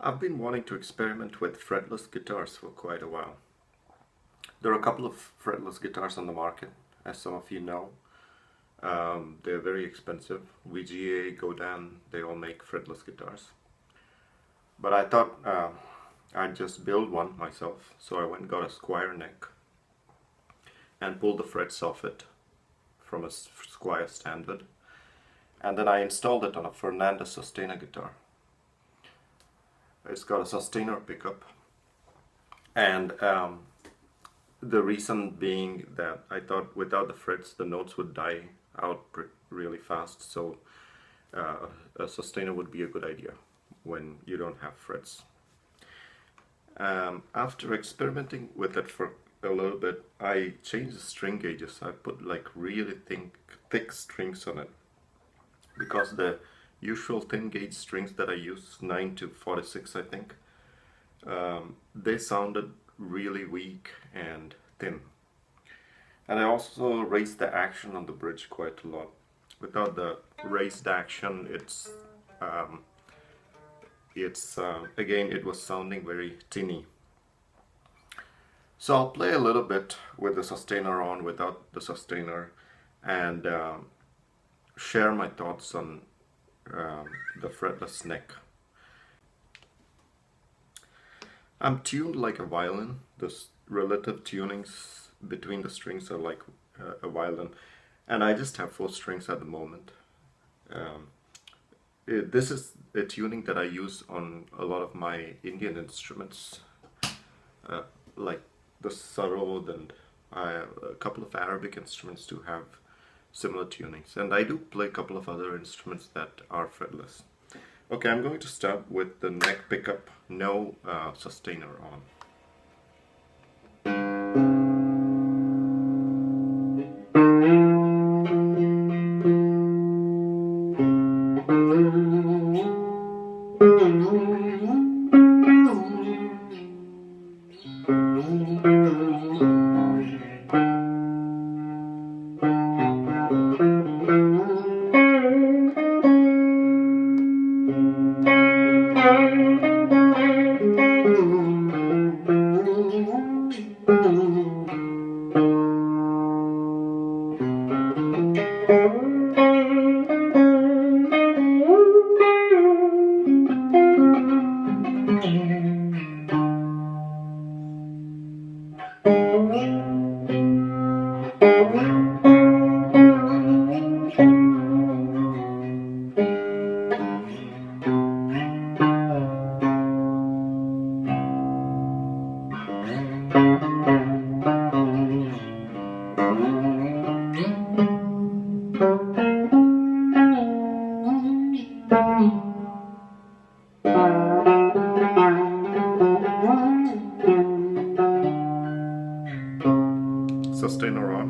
I've been wanting to experiment with fretless guitars for quite a while. There are a couple of fretless guitars on the market, as some of you know. They're very expensive. VGA, Godin, they all make fretless guitars. But I thought I'd just build one myself, so I went and got a square neck and pulled the frets off it from a square standard. And then I installed it on a Fernandez Sustainer guitar. It's got a sustainer pickup, and the reason being that I thought without the frets the notes would die out really fast, so a sustainer would be a good idea when you don't have frets. After experimenting with it for a little bit, I changed the string gauges. I put like really thick strings on it, because the usual thin gauge strings that I use, 9 to 46 I think, they sounded really weak and thin. And I also raised the action on the bridge quite a lot. Without the raised action, again, it was sounding very tinny. So I'll play a little bit with the sustainer on, without the sustainer, and share my thoughts on the fretless neck. I'm tuned like a violin. The relative tunings between the strings are like a violin, and I just have 4 strings at the moment. This is a tuning that I use on a lot of my Indian instruments, like the sarod, and a couple of Arabic instruments do have similar tunings, and I do play a couple of other instruments that are fretless. Okay, I'm going to start with the neck pickup, no sustainer on. Sustainer on.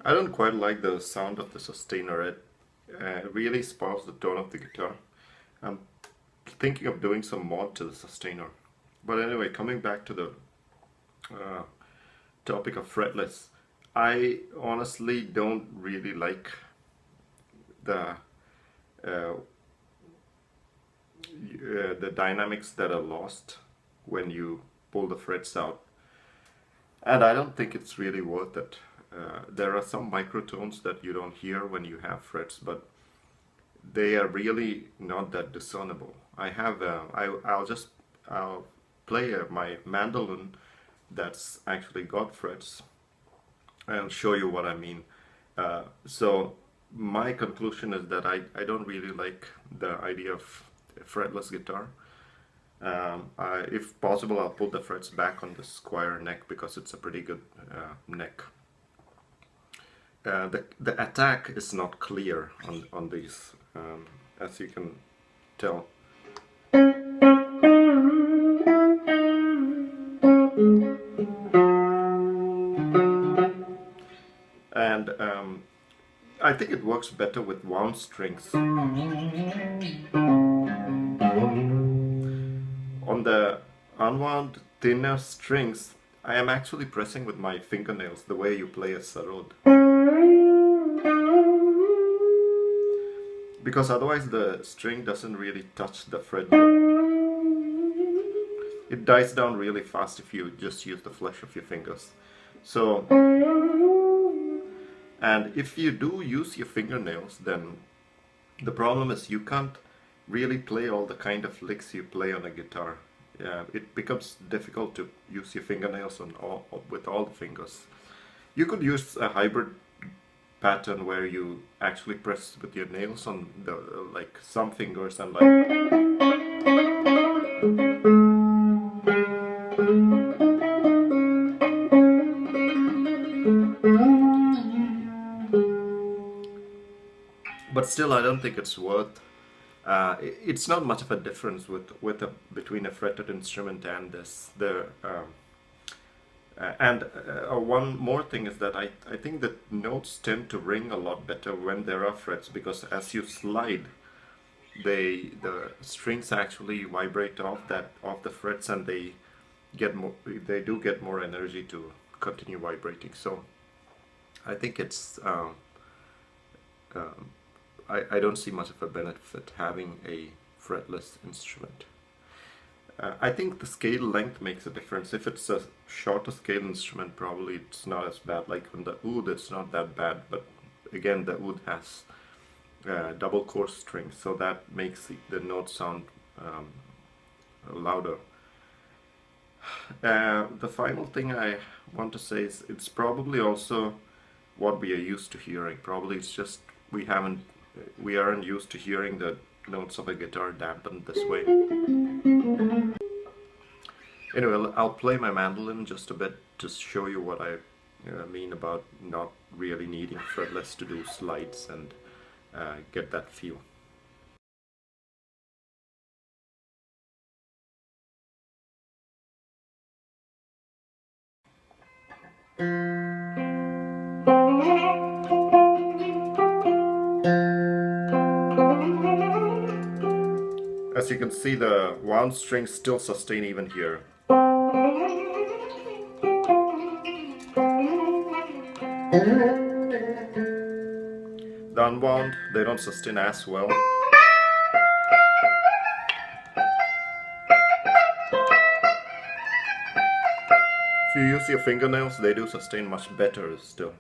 I don't quite like the sound of the sustainer. It really spoils the tone of the guitar. I'm thinking of doing some mod to the sustainer. But anyway, coming back to the topic of fretless, I honestly don't really like the dynamics that are lost when you pull the frets out, and I don't think it's really worth it. There are some microtones that you don't hear when you have frets, but they are really not that discernible. I'll play my mandolin that's actually got frets. I'll show you what I mean. So my conclusion is that I don't really like the idea of fretless guitar. If possible, I'll put the frets back on the square neck because it's a pretty good neck. The attack is not clear on these, as you can tell. And I think it works better with wound strings. On the unwound thinner strings, I am actually pressing with my fingernails the way you play a sarod. Because otherwise the string doesn't really touch the fretboard. It dies down really fast if you just use the flesh of your fingers. So, and if you do use your fingernails, then the problem is you can't really play all the kind of licks you play on a guitar. It becomes difficult to use your fingernails with all the fingers. You could use a hybrid pattern where you actually press with your nails on the like some fingers and but still I don't think it's worth. It's not much of a difference between a fretted instrument and this. One more thing is that I think that notes tend to ring a lot better when there are frets, because as you slide, the strings actually vibrate off the frets, and they do get more energy to continue vibrating. So I think it's I don't see much of a benefit having a fretless instrument. I think the scale length makes a difference. If it's a shorter scale instrument, probably it's not as bad. Like on the oud, it's not that bad, but again, the oud has double coarse strings, so that makes the note sound louder. The final thing I want to say is it's probably also what we are used to hearing. Probably it's just we aren't used to hearing the notes of a guitar dampened this way. Anyway, I'll play my mandolin just a bit to show you what I mean about not really needing fretless to do slides and get that feel. As you can see, the wound strings still sustain even here. The unwound, they don't sustain as well. If you use your fingernails, they do sustain much better still.